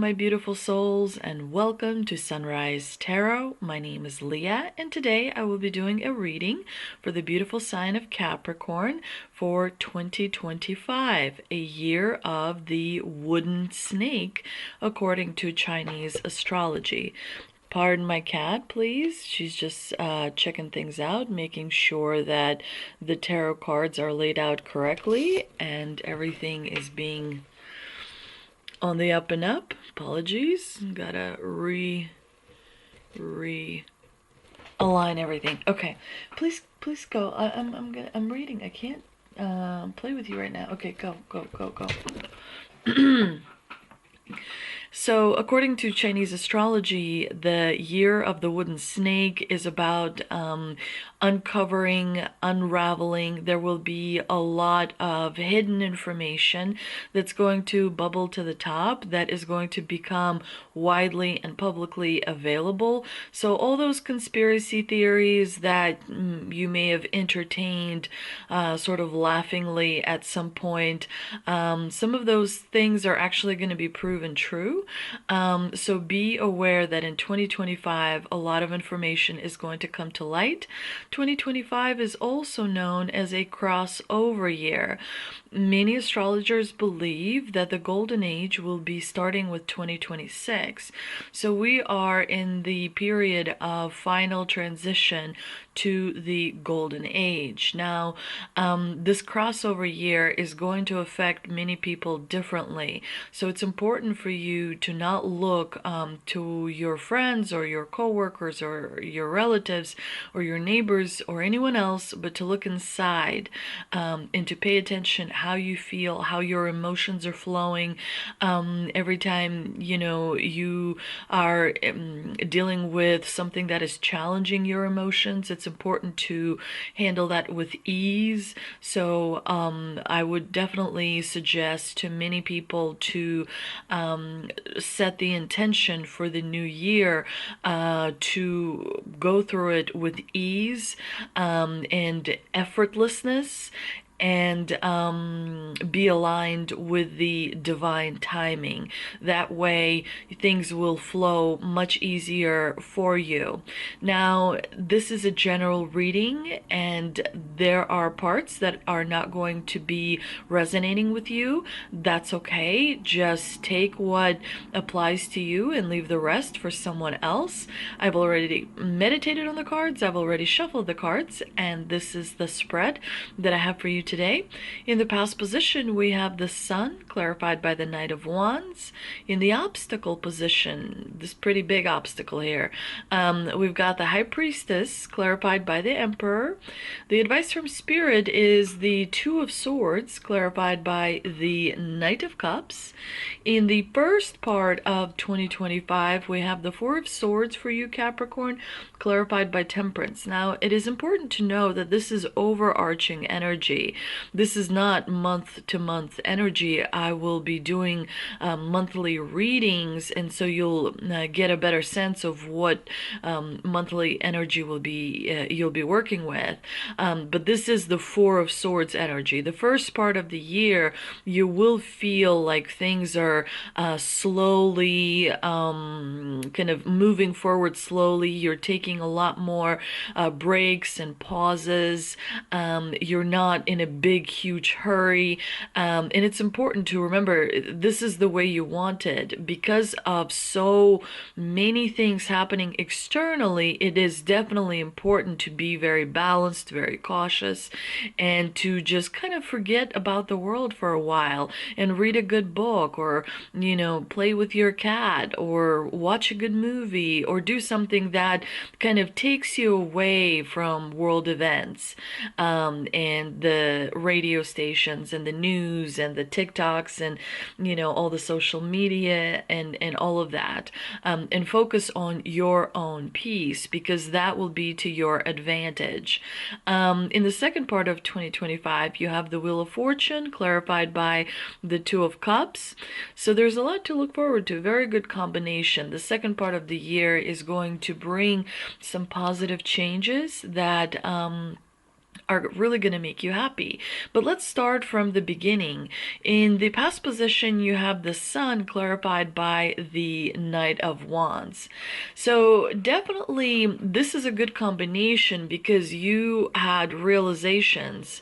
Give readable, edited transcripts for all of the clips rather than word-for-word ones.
my beautiful souls, and welcome to Sunrise Tarot. My name is Leah, and today I will be doing a reading for the beautiful sign of Capricorn for 2025, a year of the wooden snake, according to Chinese astrology. Pardon my cat, please. She's just checking things out, making sure that the tarot cards are laid out correctly and everything is being on the up and up. Apologies. Gotta align everything. Okay. Please go. I'm reading. I can't play with you right now. Okay, go. So, according to Chinese astrology, the year of the wooden snake is about uncovering, unraveling. There will be a lot of hidden information that's going to bubble to the top, that is going to become widely and publicly available. So, all those conspiracy theories that you may have entertained sort of laughingly at some point, some of those things are actually going to be proven true. So be aware that in 2025, a lot of information is going to come to light. 2025 is also known as a crossover year. Many astrologers believe that the golden age will be starting with 2026. So we are in the period of final transition to the golden age. Now, this crossover year is going to affect many people differently. So it's important for you to not look to your friends or your coworkers or your relatives or your neighbors or anyone else, but to look inside and to pay attention how you feel, how your emotions are flowing. Every time, you are dealing with something that is challenging your emotions, it's important to handle that with ease. So I would definitely suggest to many people to set the intention for the new year to go through it with ease and effortlessness, and be aligned with the divine timing. That way things will flow much easier for you. Now, this is a general reading, and there are parts that are not going to be resonating with you. That's okay. Just take what applies to you and leave the rest for someone else. I've already meditated on the cards, I've already shuffled the cards, and this is the spread that I have for you today. In the past position, we have the Sun, clarified by the Knight of Wands. In the obstacle position, this pretty big obstacle here, we've got the High Priestess, clarified by the Emperor. The advice from Spirit is the Two of Swords, clarified by the Knight of Cups. In the first part of 2025, we have the Four of Swords for you, Capricorn, clarified by Temperance. Now, it is important to know that this is overarching energy. This is not month-to-month energy. I will be doing monthly readings, and so you'll get a better sense of what monthly energy will be you'll be working with. But this is the Four of Swords energy. The first part of the year, you will feel like things are slowly kind of moving forward slowly. You're taking a lot more breaks and pauses. You're not in a big, huge hurry. And it's important to remember this is the way you want it. Because of so many things happening externally, it is definitely important to be very balanced, very cautious, and to just kind of forget about the world for a while and read a good book, or, play with your cat, or watch a good movie, or do something that kind of takes you away from world events and the radio stations and the news and the TikToks and all the social media and all of that, and focus on your own peace, because that will be to your advantage. In the second part of 2025, you have the Wheel of Fortune, clarified by the Two of Cups. So there's a lot to look forward to. Very good combination. The second part of the year is going to bring some positive changes that are really going to make you happy. But let's start from the beginning. In the past position, you have the Sun clarified by the Knight of Wands. So definitely this is a good combination because you had realizations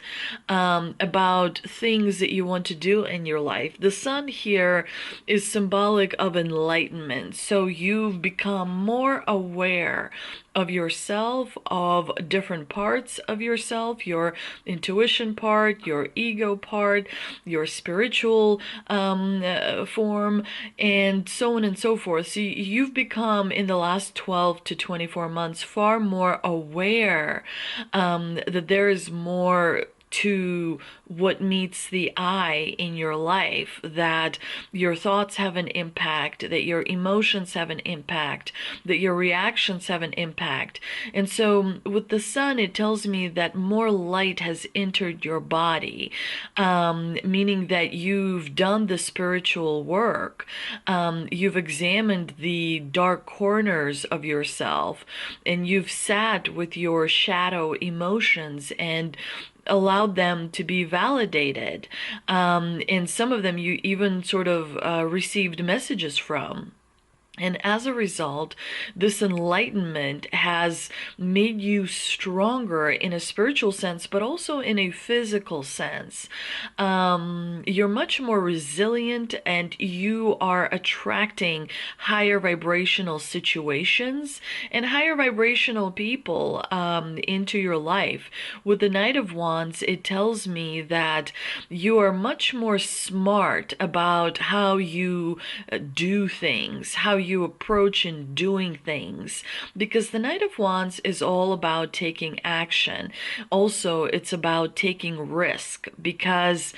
about things that you want to do in your life. The Sun here is symbolic of enlightenment. So you've become more aware of yourself, of different parts of yourself, your intuition part, your ego part, your spiritual form, and so on and so forth. So you've become, in the last 12 to 24 months, far more aware that there is more to what meets the eye in your life, that your thoughts have an impact, that your emotions have an impact, that your reactions have an impact. And so with the Sun, it tells me that more light has entered your body, meaning that you've done the spiritual work. You've examined the dark corners of yourself, and you've sat with your shadow emotions and allowed them to be validated. And some of them you even sort of received messages from. And as a result, this enlightenment has made you stronger in a spiritual sense, but also in a physical sense. You're much more resilient and you are attracting higher vibrational situations and higher vibrational people into your life. With the Knight of Wands, it tells me that you are much more smart about how you do things, how you approach in doing things, because the Knight of Wands is all about taking action. Also, it's about taking risk, because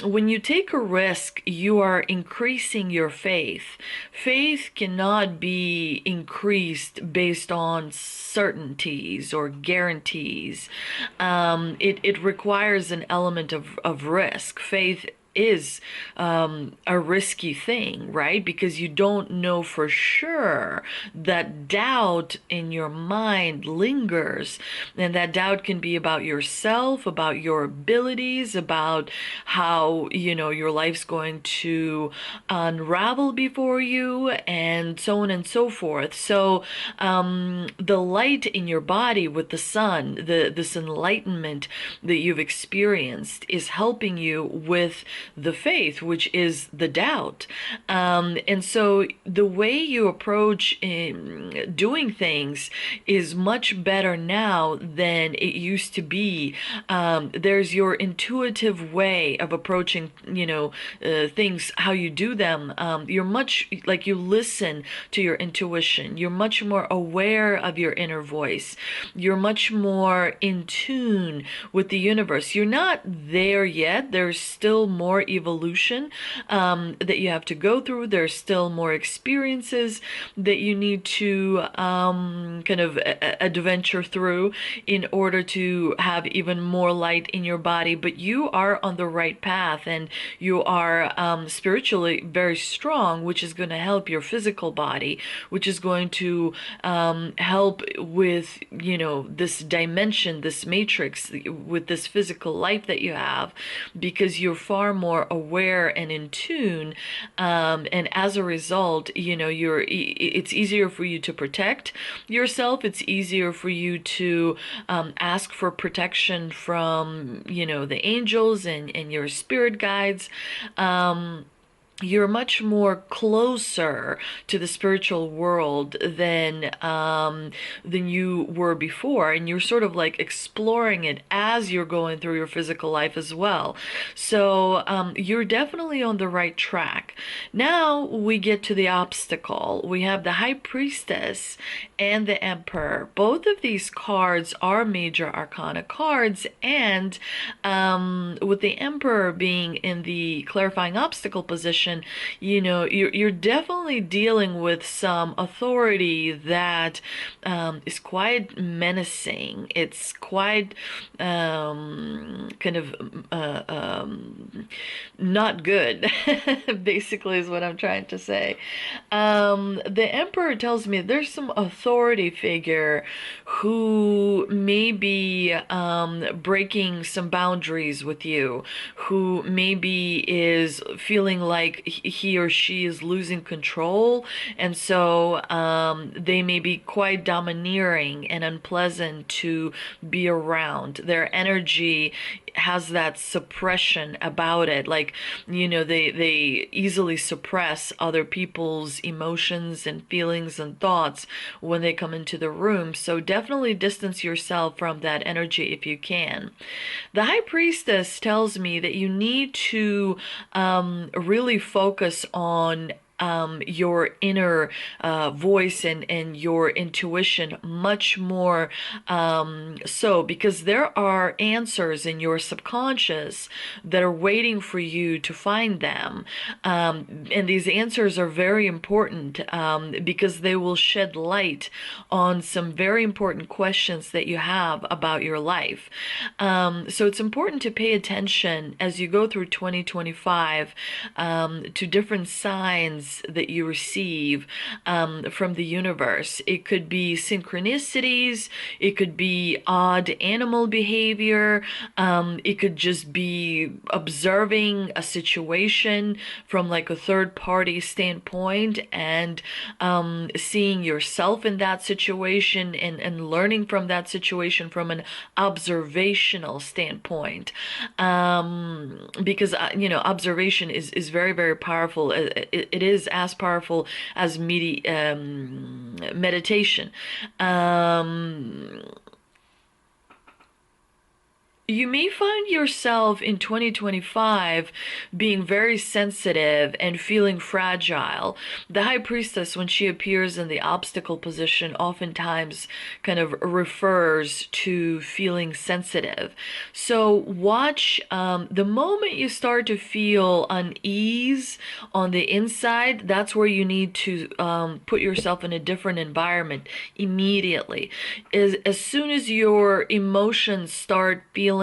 when you take a risk, you are increasing your faith. Faith cannot be increased based on certainties or guarantees. It requires an element of risk. Faith is a risky thing, right? Because you don't know for sure. That doubt in your mind lingers, and that doubt can be about yourself, about your abilities, about how, your life's going to unravel before you, and so on and so forth. So the light in your body with the Sun, this enlightenment that you've experienced, is helping you with the faith, which is the doubt. And so the way you approach doing things is much better now than it used to be. There's your intuitive way of approaching, things, how you do them. You're much like, you listen to your intuition. You're much more aware of your inner voice. You're much more in tune with the universe. You're not there yet. There's still more evolution that you have to go through. There's still more experiences that you need to kind of adventure through in order to have even more light in your body. But you are on the right path, and you are spiritually very strong, which is going to help your physical body, which is going to help with, this dimension, this matrix, with this physical life that you have, because you're far more aware and in tune, and as a result, it's easier for you to protect yourself. It's easier for you to ask for protection from, the angels and your spirit guides. You're much more closer to the spiritual world than you were before, and you're sort of like exploring it as you're going through your physical life as well. So you're definitely on the right track. Now we get to the obstacle. We have the High Priestess and the Emperor. Both of these cards are major arcana cards, and with the Emperor being in the clarifying obstacle position, you're definitely dealing with some authority that is quite menacing. It's quite kind of not good, basically, is what I'm trying to say. The Emperor tells me there's some authority figure who may be breaking some boundaries with you, who maybe is feeling like he or she is losing control, and so they may be quite domineering and unpleasant to be around. Their energy has that suppression about it, like, they easily suppress other people's emotions and feelings and thoughts when they come into the room. So definitely distance yourself from that energy if you can. The High Priestess tells me that you need to really focus on your inner voice and your intuition much more, so, because there are answers in your subconscious that are waiting for you to find them. And these answers are very important, because they will shed light on some very important questions that you have about your life. So it's important to pay attention as you go through 2025, to different signs that you receive from the universe. It could be synchronicities, it could be odd animal behavior, it could just be observing a situation from like a third party standpoint, and seeing yourself in that situation, and learning from that situation from an observational standpoint. Because observation is very, very powerful. It is as powerful as meditation. You may find yourself in 2025 being very sensitive and feeling fragile. The High Priestess, when she appears in the obstacle position, oftentimes kind of refers to feeling sensitive. So watch, the moment you start to feel unease on the inside, that's where you need to put yourself in a different environment immediately. As soon as your emotions start feeling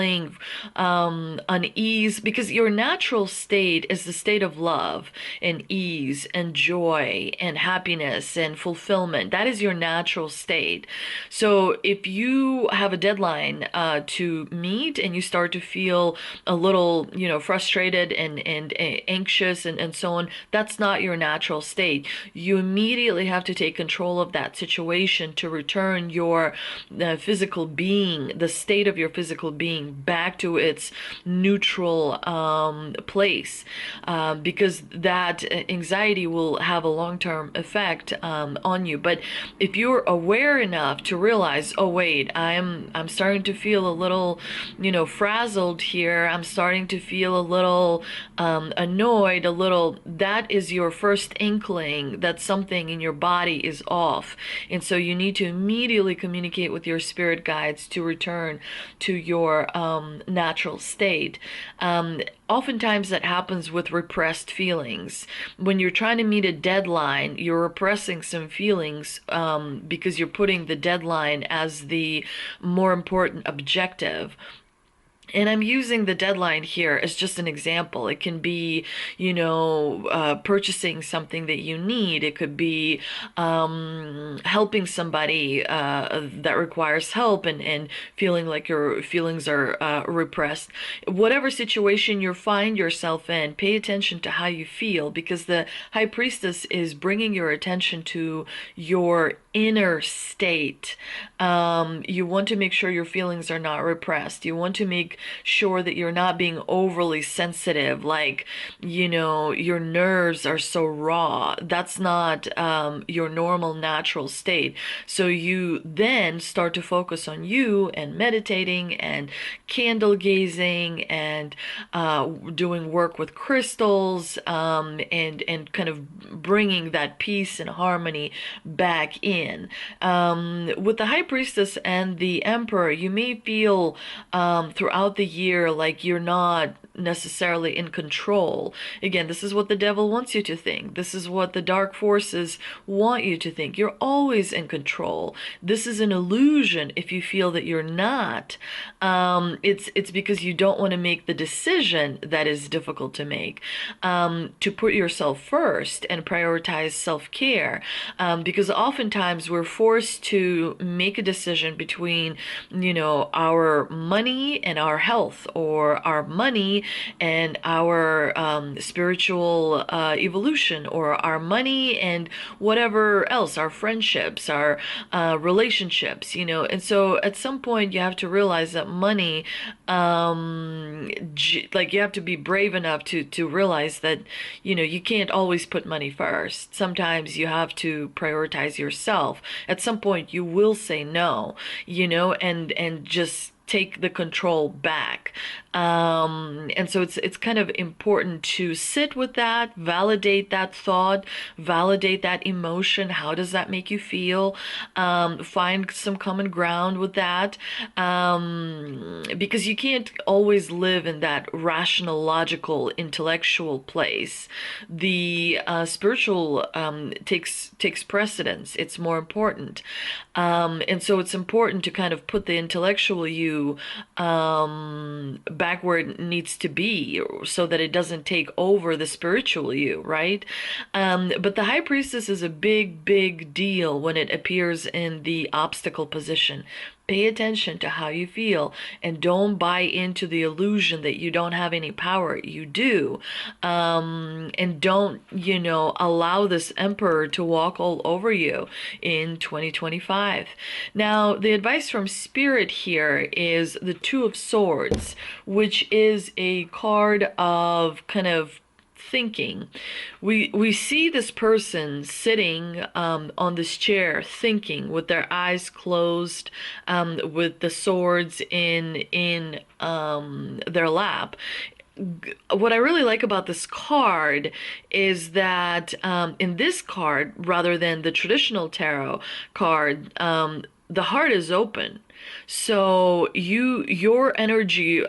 unease, because your natural state is the state of love and ease and joy and happiness and fulfillment. That is your natural state. So if you have a deadline to meet, and you start to feel a little, frustrated and anxious and so on, that's not your natural state. You immediately have to take control of that situation to return your physical being, the state of your physical being, back to its neutral place, because that anxiety will have a long-term effect on you. But if you're aware enough to realize, oh wait, I'm starting to feel a little, frazzled here, I'm starting to feel a little annoyed, a little, that is your first inkling that something in your body is off. And so you need to immediately communicate with your spirit guides to return to your natural state. Oftentimes that happens with repressed feelings. When you're trying to meet a deadline, you're repressing some feelings, because you're putting the deadline as the more important objective. And I'm using the deadline here as just an example. It can be, purchasing something that you need. It could be helping somebody that requires help, and feeling like your feelings are repressed. Whatever situation you find yourself in, pay attention to how you feel, because the High Priestess is bringing your attention to your inner state. You want to make sure your feelings are not repressed. You want to make sure that you're not being overly sensitive, like, your nerves are so raw. That's not your normal natural state. So you then start to focus on you, and meditating and candle gazing, and doing work with crystals, and kind of bringing that peace and harmony back in. With the High Priestess and the Emperor, you may feel throughout the year like you're not necessarily in control. Again, this is what the devil wants you to think. This is what the dark forces want you to think. You're always in control. This is an illusion if you feel that you're not. It's because you don't want to make the decision that is difficult to make, to put yourself first and prioritize self-care, because oftentimes we're forced to make a decision between, our money and our health, or our money and our spiritual evolution, or our money and whatever else, our friendships, our relationships, and so at some point you have to realize that money, like, you have to be brave enough to realize that, you can't always put money first. Sometimes you have to prioritize yourself. At some point you will say no, and just take the control back. And so it's kind of important to sit with that, validate that thought, validate that emotion. How does that make you feel? Find some common ground with that, because you can't always live in that rational, logical, intellectual place. The spiritual takes precedence. It's more important, and so it's important to kind of put the intellectual you back where it needs to be, so that it doesn't take over the spiritual you, right? But the high priestess is a big deal when it appears in the obstacle position. Pay attention to how you feel, and don't buy into the illusion that you don't have any power. You do. And don't, allow this emperor to walk all over you in 2025. Now, the advice from Spirit here is the Two of Swords, which is a card of kind of thinking. We see this person sitting on this chair, thinking, with their eyes closed, with the swords in their lap. What I really like about this card is that in this card, rather than the traditional tarot card, the heart is open. So your energy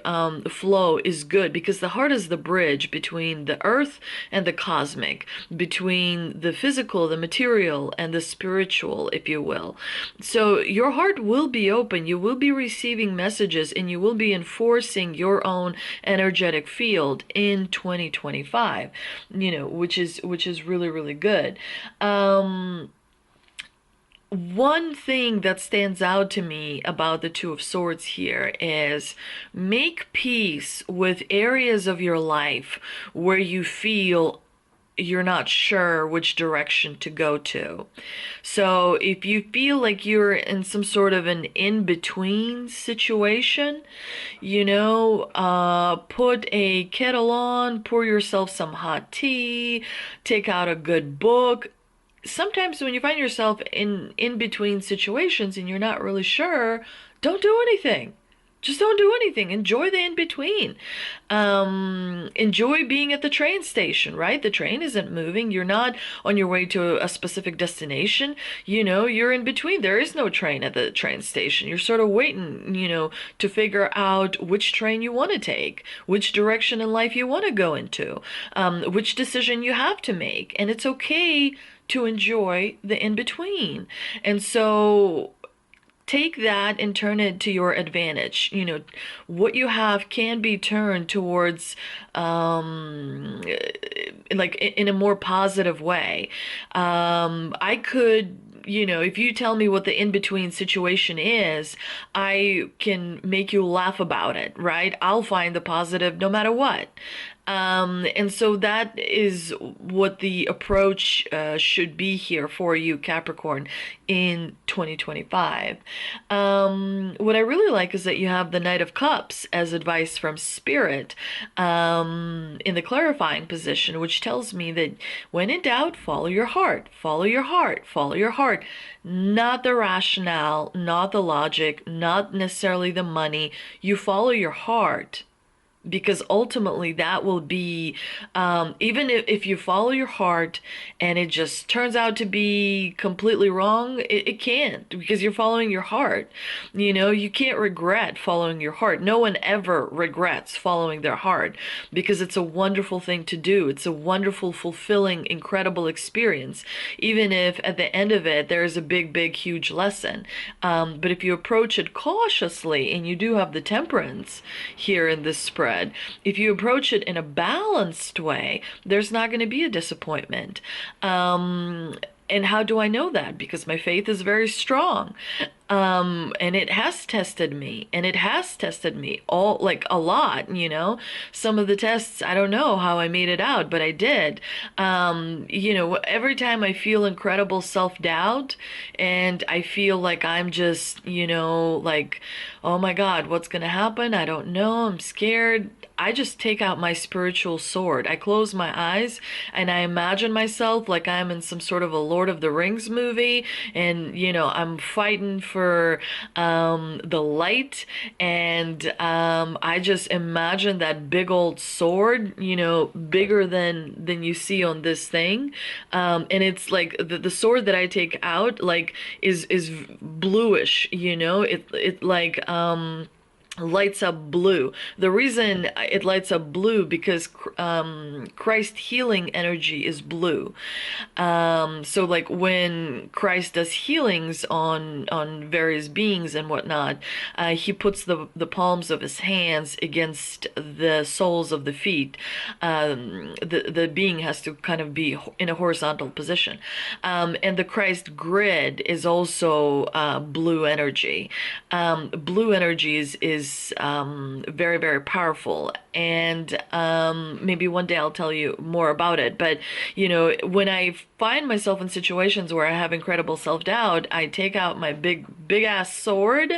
flow is good, because the heart is the bridge between the earth and the cosmic, between the physical, the material, and the spiritual, if you will. So your heart will be open. You will be receiving messages, and you will be enforcing your own energetic field in 2025. Which is really good. One thing that stands out to me about the Two of Swords here is make peace with areas of your life where you feel you're not sure which direction to go to. So if you feel like you're in some sort of an in-between situation, put a kettle on, pour yourself some hot tea, take out a good book. Sometimes when you find yourself in between situations and you're not really sure, don't do anything. Just don't do anything. Enjoy the in-between. Enjoy being at the train station, right? The train isn't moving. You're not on your way to a specific destination. You're in between. There is no train at the train station. You're sort of waiting, to figure out which train you want to take, which direction in life you want to go into, which decision you have to make. And it's okay to enjoy the in-between. And so take that and turn it to your advantage. What you have can be turned towards, like, in a more positive way. I could, if you tell me what the in-between situation is, I can make you laugh about it, right? I'll find the positive no matter what. And so that is what the approach should be here for you, Capricorn, in 2025. What I really like is that you have the Knight of Cups as advice from Spirit in the clarifying position, which tells me that when in doubt, follow your heart, follow your heart, follow your heart. Not the rationale, not the logic, not necessarily the money. You follow your heart. because ultimately that will be, even if you follow your heart and it just turns out to be completely wrong, it can't, because you're following your heart. You can't regret following your heart. No one ever regrets following their heart, because it's a wonderful thing to do. It's a wonderful, fulfilling, incredible experience, even if at the end of it there is a big, huge lesson. But if you approach it cautiously, and you do have the temperance here in this spread, if you approach it in a balanced way, there's not going to be a disappointment. And how do I know that? Because my faith is very strong. And it has tested me, and it has tested me all, like, a lot. Some of the tests, I don't know how I made it out, but I did. Every time I feel incredible self-doubt, and I feel like I'm just, like, oh my God, what's gonna happen? I don't know. I'm scared. I just take out my spiritual sword. I close my eyes and I imagine myself like I'm in some sort of a Lord of the Rings movie, and I'm fighting for the light, and I just imagine that big old sword, bigger than you see on this thing, and it's like the sword that I take out, like, is bluish, it like lights up blue. The reason it lights up blue, because Christ healing energy is blue. So like when Christ does healings on various beings and whatnot, he puts the palms of his hands against the soles of the feet. The being has to kind of be in a horizontal position, and the Christ grid is also blue energy. Blue energy is very, very powerful, and maybe one day I'll tell you more about it. But when I find myself in situations where I have incredible self-doubt, I take out my big ass sword,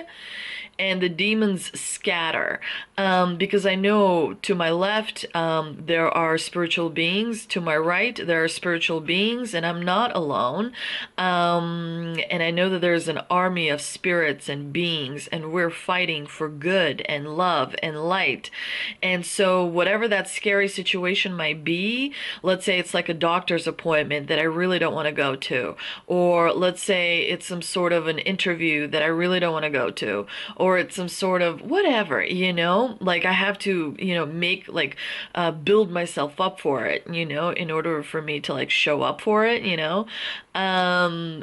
and the demons scatter, because I know to my left there are spiritual beings, to my right there are spiritual beings, and I'm not alone. And I know that there's an army of spirits and beings, and we're fighting for good and love and light. And so whatever that scary situation might be, let's say it's like a doctor's appointment that I really don't want to go to, or let's say it's some sort of an interview that I really don't want to go to, or it's some sort of whatever, like I have to, make, like, build myself up for it, in order for me to, like, show up for it,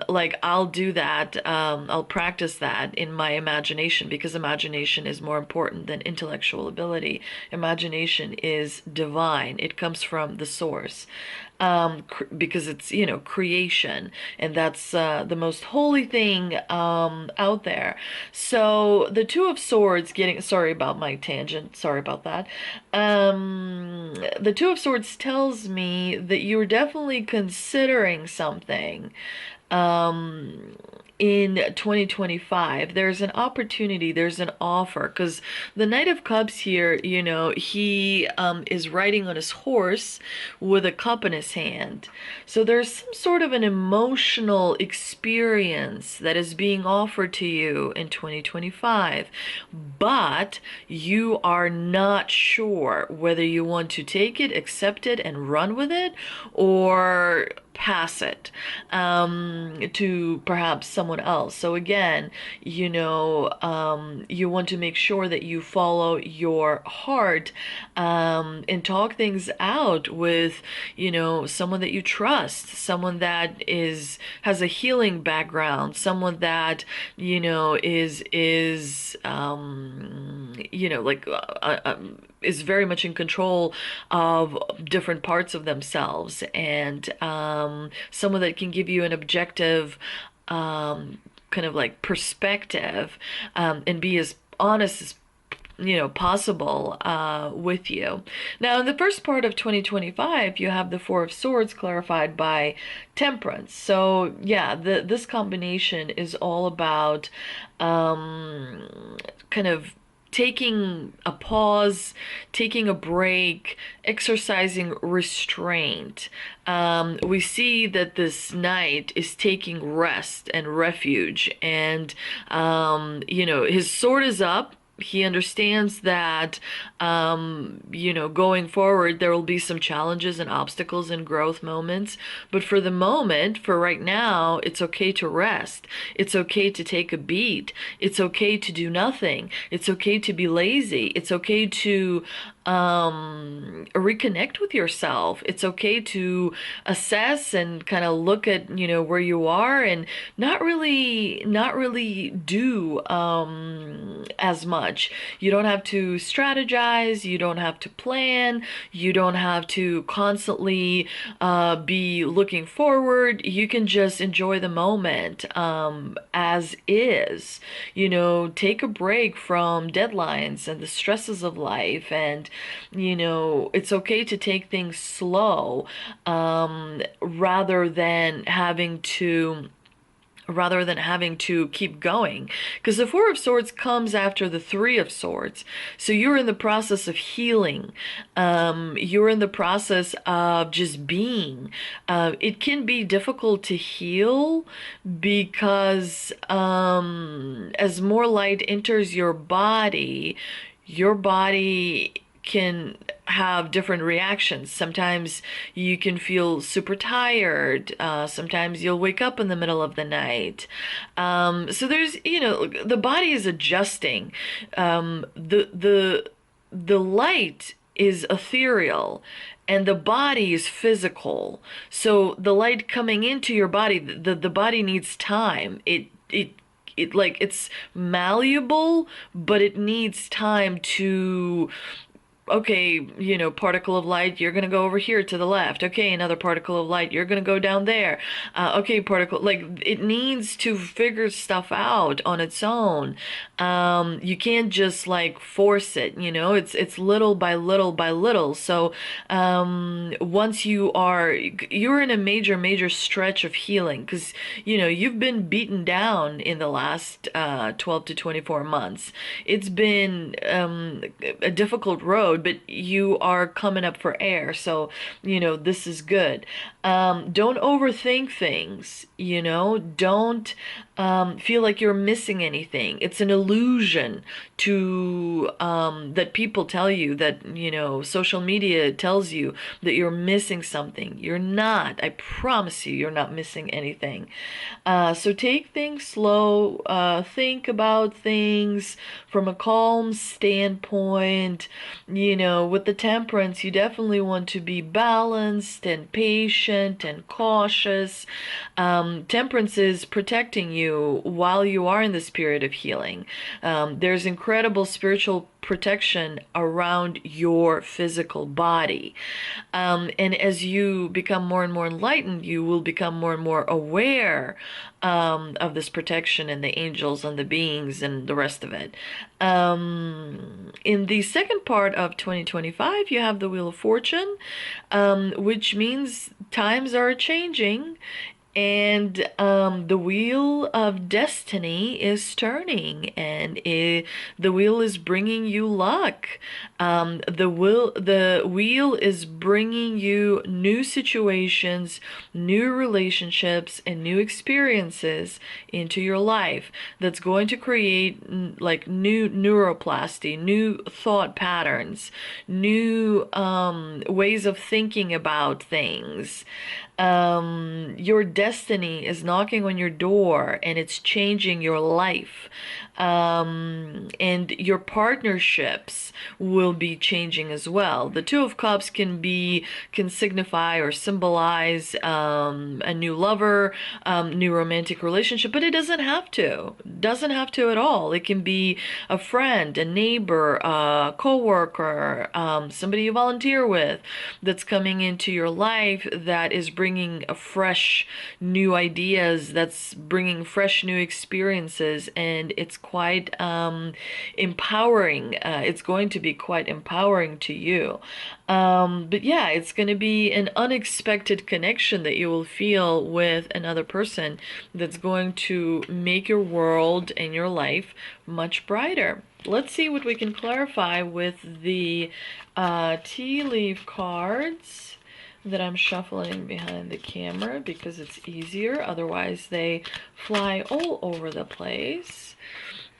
like, I'll do that. I'll practice that in my imagination, because imagination is more important than intellectual ability. Imagination is divine. It comes from the source. Because it's, creation, and that's the most holy thing out there. So the Two of Swords, sorry about my tangent, sorry about that. The Two of Swords tells me that you're definitely considering something in 2025. There's an opportunity, there's an offer, because the Knight of Cups here, he is riding on his horse with a cup in his hand. So there's some sort of an emotional experience that is being offered to you in 2025, but you are not sure whether you want to take it, accept it, and run with it, or pass it to perhaps someone else. So again, you want to make sure that you follow your heart, and talk things out with, someone that you trust, someone that has a healing background, someone that, like, is very much in control of different parts of themselves, and someone that can give you an objective kind of like perspective, and be as honest as possible with you. Now, in the first part of 2025, you have the Four of Swords clarified by Temperance. So yeah, this combination is all about kind of taking a pause, taking a break, exercising restraint. We see that this knight is taking rest and refuge, and his sword is up, He understands that, going forward, there will be some challenges and obstacles and growth moments. But for the moment, for right now, it's okay to rest. It's okay to take a beat. It's okay to do nothing. It's okay to be lazy. It's okay to reconnect with yourself. It's okay to assess and kind of look at, where you are, and not really do as much. You don't have to strategize, you don't have to plan, you don't have to constantly be looking forward. You can just enjoy the moment as is. Take a break from deadlines and the stresses of life, and it's okay to take things slow, rather than having to keep going, because the Four of Swords comes after the Three of Swords. So you're in the process of healing. You're in the process of just being. It can be difficult to heal because as more light enters your body can have different reactions. Sometimes you can feel super tired. Sometimes you'll wake up in the middle of the night. So there's, the body is adjusting. The light is ethereal and the body is physical. So the light coming into your body, the body needs time. It's malleable, but it needs time to, okay, particle of light, you're going to go over here to the left. Okay, another particle of light, you're going to go down there. Okay, it needs to figure stuff out on its own. You can't just force it, it's little by little by little. So once you're in a major stretch of healing, because you've been beaten down in the last 12 to 24 months. It's been a difficult road, but you are coming up for air. So, this is good. Don't overthink things, don't feel like you're missing anything. It's an illusion that people tell you, that, social media tells you that you're missing something. You're not. I promise you're not missing anything. So take things slow, think about things from a calm standpoint. With the Temperance, you definitely want to be balanced and patient and cautious. Temperance is protecting you while you are in this period of healing. There's incredible spiritual protection around your physical body. And as you become more and more enlightened, you will become more and more aware of this protection and the angels and the beings and the rest of it. In the second part of 2025, you have the Wheel of Fortune, which means times are changing. And the wheel of destiny is turning, and the wheel is bringing you luck. The wheel is bringing you new situations, new relationships, and new experiences into your life. That's going to create new neuroplasty, new thought patterns, new ways of thinking about things. Your destiny is knocking on your door, and it's changing your life. And your partnerships will be changing as well. The Two of Cups can signify or symbolize a new lover, new romantic relationship, but it doesn't have to. Doesn't have to at all. It can be a friend, a neighbor, a coworker, somebody you volunteer with, that's coming into your life, that is bringing a fresh new ideas, that's bringing fresh new experiences, and it's quite empowering. It's going to be quite empowering to you. But yeah, it's going to be an unexpected connection that you will feel with another person that's going to make your world and your life much brighter. Let's see what we can clarify with the tea leaf cards that I'm shuffling behind the camera, because it's easier. Otherwise, they fly all over the place.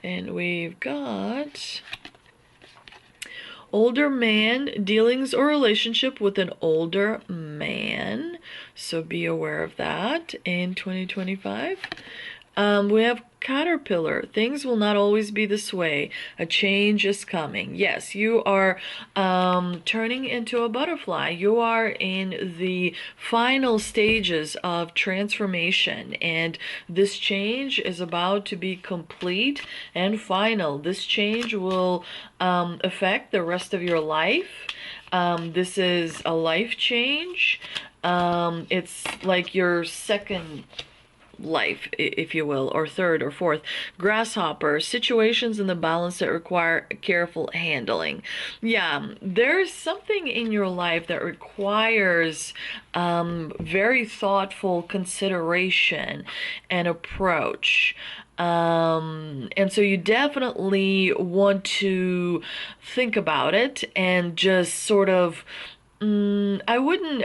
And we've got older man, dealings or relationship with an older man. So be aware of that in 2025. We have caterpillar. Things will not always be this way. A change is coming. Yes, you are turning into a butterfly. You are in the final stages of transformation, and this change is about to be complete and final. This change will affect the rest of your life. This is a life change. It's like your second life, if you will, or third or fourth. Grasshopper, situations in the balance that require careful handling. Yeah, there's something in your life that requires very thoughtful consideration and approach. And so you definitely want to think about it and just sort of I wouldn't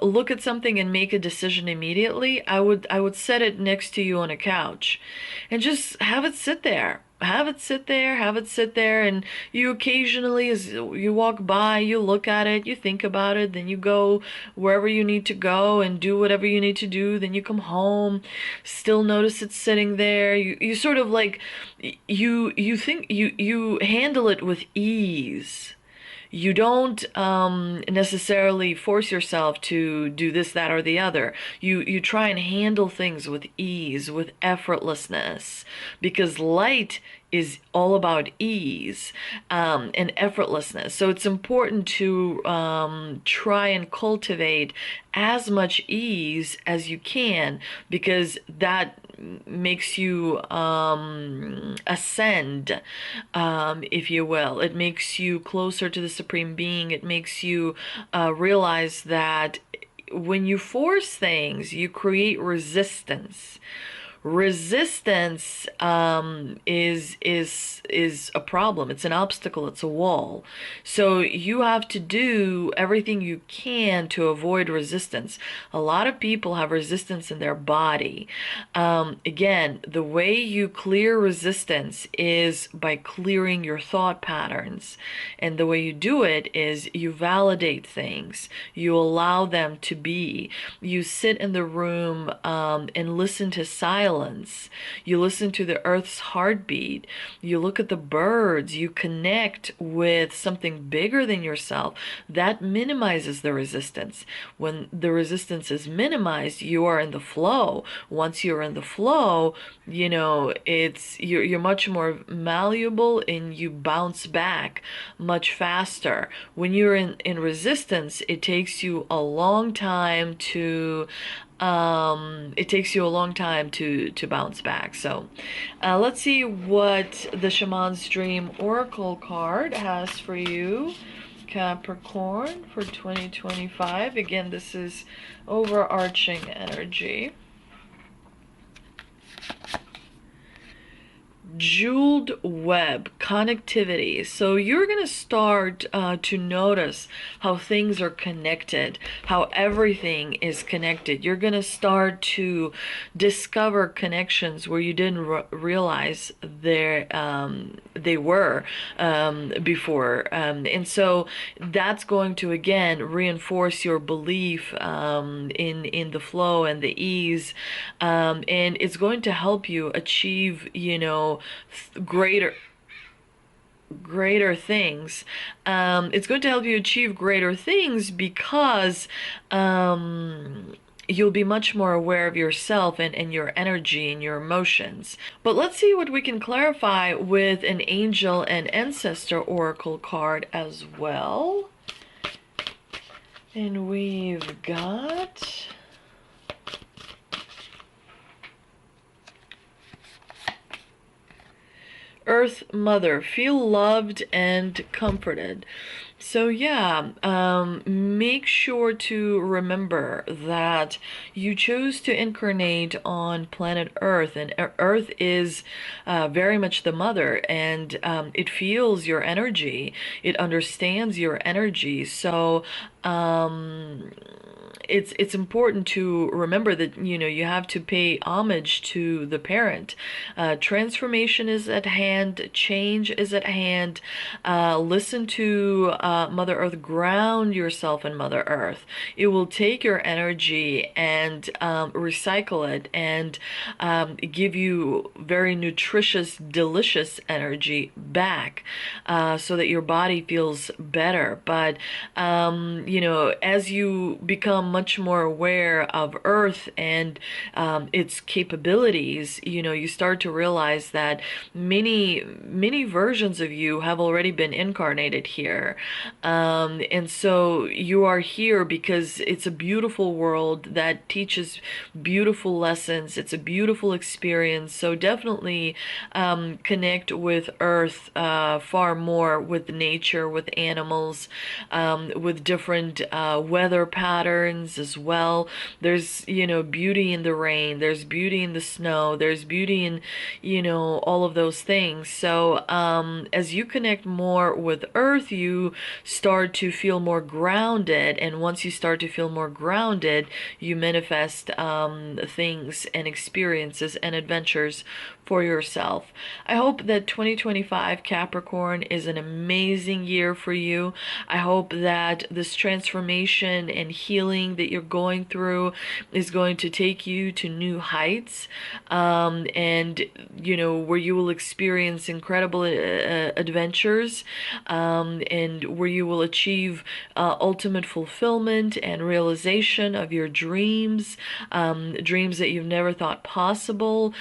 look at something and make a decision immediately. I would set it next to you on a couch and just have it sit there. Have it sit there, have it sit there, and you occasionally, as you walk by, you look at it, you think about it, then you go wherever you need to go and do whatever you need to do, then you come home, still notice it sitting there. You sort of like you think you handle it with ease. You don't necessarily force yourself to do this, that, or the other. You try and handle things with ease, with effortlessness, because light is all about ease and effortlessness. So it's important to try and cultivate as much ease as you can, because that makes you ascend, if you will. It makes you closer to the Supreme Being. It makes you realize that when you force things, you create resistance. Resistance is a problem. It's an obstacle. It's a wall. So you have to do everything you can to avoid resistance. A lot of people have resistance in their body. Again, the way you clear resistance is by clearing your thought patterns, and the way you do it is you validate things. You allow them to be. You sit in the room and listen to silence. You listen to the earth's heartbeat. You look at the birds. You connect with something bigger than yourself. That minimizes the resistance. When the resistance is minimized, you are in the flow. Once you're in the flow, you're much more malleable and you bounce back much faster. When you're in resistance, it takes you a long time to bounce back. So let's see what the Shaman's Dream Oracle card has for you, Capricorn, for 2025. Again, this is overarching energy. Jeweled web, connectivity. So you're going to start to notice how things are connected, how everything is connected. You're going to start to discover connections where you didn't realize they were before. And so that's going to, again, reinforce your belief in the flow and the ease. And it's going to help you achieve, greater things. It's going to help you achieve greater things because you'll be much more aware of yourself and your energy and your emotions. But let's see what we can clarify with an angel and ancestor oracle card as well. And we've got Earth Mother, feel loved and comforted. So yeah, make sure to remember that you chose to incarnate on planet Earth, and Earth is very much the mother, and it feels your energy. It understands your energy. So it's important to remember that, you know, you have to pay homage to the parent. Transformation is at hand, change is at hand. Listen to Mother Earth, ground yourself in Mother Earth. It will take your energy and recycle it and give you very nutritious, delicious energy back, so that your body feels better. But you know, as you become much more aware of Earth and its capabilities, you know, you start to realize that many versions of you have already been incarnated here. And so you are here because it's a beautiful world that teaches beautiful lessons. It's a beautiful experience. So definitely connect with Earth far more, with nature, with animals, with different weather patterns as well. There's, you know, beauty in the rain, there's beauty in the snow, there's beauty in, you know, all of those things. So as you connect more with Earth, you start to feel more grounded. And once you start to feel more grounded, you manifest things and experiences and adventures for yourself. I hope that 2025 Capricorn is an amazing year for you. I hope that this transformation and healing that you're going through is going to take you to new heights, and, you know, where you will experience incredible adventures, and where you will achieve ultimate fulfillment and realization of your dreams, dreams that you've never thought possible.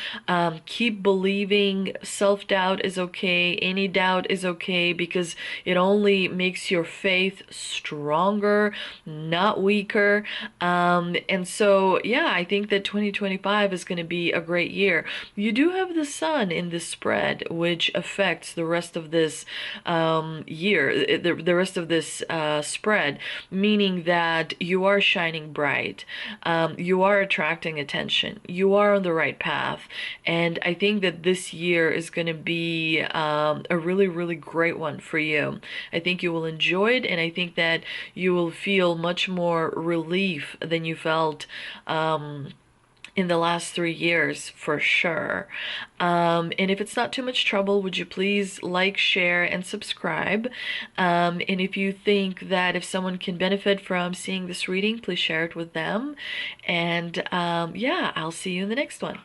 Keep believing. Self-doubt is okay. Any doubt is okay, because it only makes your faith stronger, not weaker. And so, yeah, I think that 2025 is going to be a great year. You do have the sun in this spread, which affects the rest of this year, the rest of this spread, meaning that you are shining bright, you are attracting attention, you are on the right path. And I think that this year is going to be a really, really great one for you. I think you will enjoy it, and I think that you will feel much more relief than you felt in the last 3 years, for sure. And if it's not too much trouble, would you please like, share, and subscribe? And if you think that if someone can benefit from seeing this reading, please share it with them. And yeah, I'll see you in the next one.